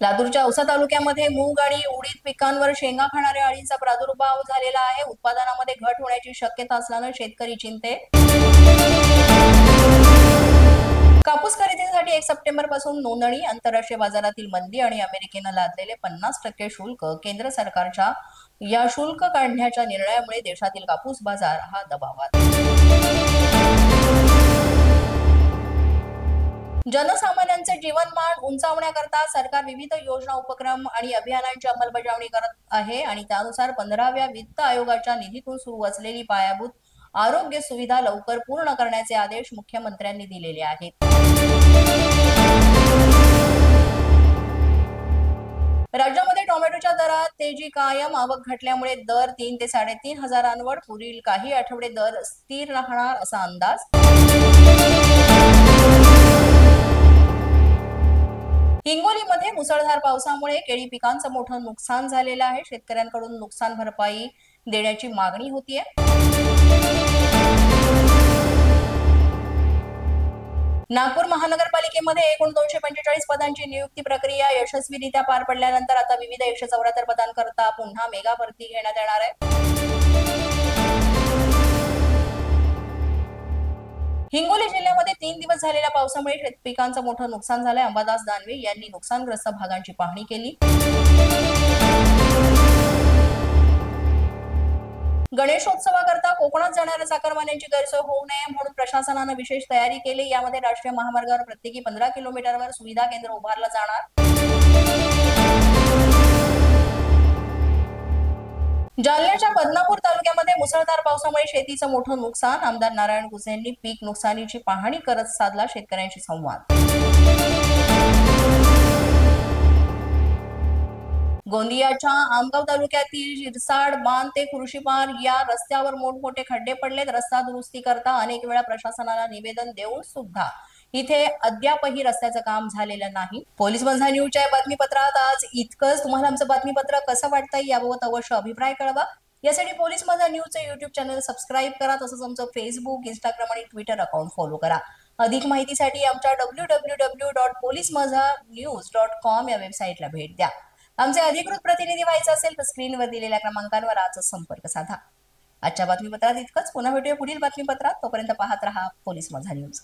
लातूरच्या औसा तालुक्यामध्ये मूग आणि उडीद पिकांवर शेंगा खाणाऱ्या अळींचा प्रादुर्भाव झालेला आहे। उत्पादनामध्ये घट होण्याची शक्यता असल्याने शेतकरी चिंतेत। कापूस खरेदीसाठी 1 सप्टेंबर पासून नोंदणी, आंतरराष्ट्रीय बाजारातील मंदी आणि अमेरिकेने लादलेले 50% शुल्क, केंद्र सरकारच्या या शुल्क काढण्याच्या निर्णयामुळे देशातील कापूस बाजार हा दबावात। जनसामान्यांचे जीवनमान उंचावण्याकरता सरकार विविध योजना, उपक्रम आणि अभियानांची अंमलबजावणी करत आहे आणि त्यानुसार 15व्या वित्त आयोगाच्या निधीतून सुरू असलेली पायाभूत आरोग्य सुविधा लवकर पूर्ण करण्याचे आदेश मुख्यमंत्र्यांनी दिलेले आहेत। राज्यामध्ये टोमॅटोच्या दरात तेजी कायम, आवक घटल्यामुळे दर 3 ते 3.5 हजारांवर, पुढील काही आठवडे दर स्थिर राहणार असा अंदाज। हिंगोलीमध्ये मुसळधार पावसामुळे केळी पिकांचं मोठं नुकसान झालेलं आहे। शेतकऱ्यांकडून नुकसान भरपाई देण्याची मागणी होतीये। नागपूर महानगरपालिकेमध्ये एकूण 245 पदांची नियुक्ती प्रक्रिया यशस्वीरित्या पार पडल्यानंतर आता विविध 174 पदांकरता पुन्हा मेगा भरती घेण्यात येणार आहे। हिंगोली जिल्ह्यामध्ये 3 दिवस झालेल्या पावसामुळे शेतपिकांचं मोठं नुकसान झालंय। अंबादास दानवे यांनी नुकसानग्रस्त भागांची पाहणी केली। गणेशोत्सवाकरता कोकणात जाणाऱ्या चाकरमान्यांची गैरसोय होऊ नये म्हणून प्रशासनाने विशेष तयारी केली। यामध्ये राष्ट्रीय महामार्गावर प्रत्येकी 15 किलोमीटरवर सुविधा केंद्र उभारलं जाणार। जालन्याच्या बदनापूर तालुक्यामध्ये मुसळधार पावसामुळे शेतीचं मोठं नुकसान। आमदार नारायण कुसे यांनी पीक नुकसानीची पाहणी करत साधला शेतकऱ्यांशी संवाद। गोंदियाच्या आमगाव तालुक्यातील शिरसाड बांध ते खुर्शीपार या रस्त्यावर मोठमोठे खड्डे पडलेत। रस्ता दुरुस्ती करता अनेक वेळा प्रशासनाला निवेदन देऊन सुद्धा इथे अद्यापही रस्त्याचं काम झालेलं नाही। पोलीस माझा न्यूजच्या बातमीपत्रात आज इतकंच। तुम्हाला आमचं बातमीपत्र कसं वाटतंय याबाबत अवश्य अभिप्राय कळवा। यासाठी पोलीस माझा न्यूजचे YouTube चॅनल सबस्क्राईब करा, तसंच आमचं फेसबुक, इंस्टाग्राम आणि ट्विटर अकाउंट फॉलो करा। अधिक माहितीसाठी आमच्या www.policemazhanews.com या वेबसाईटला भेट द्या। आमचे अधिकृत प्रतिनिधी व्हायचे असेल तर स्क्रीनवर दिलेल्या क्रमांकांवर आजच संपर्क साधा। आजच्या बातमीपत्रात इतकंच। पुन्हा भेटूया पुढील बातमीपत्रात। तोपर्यंत पाहत रहा पोलीस माझा न्यूज।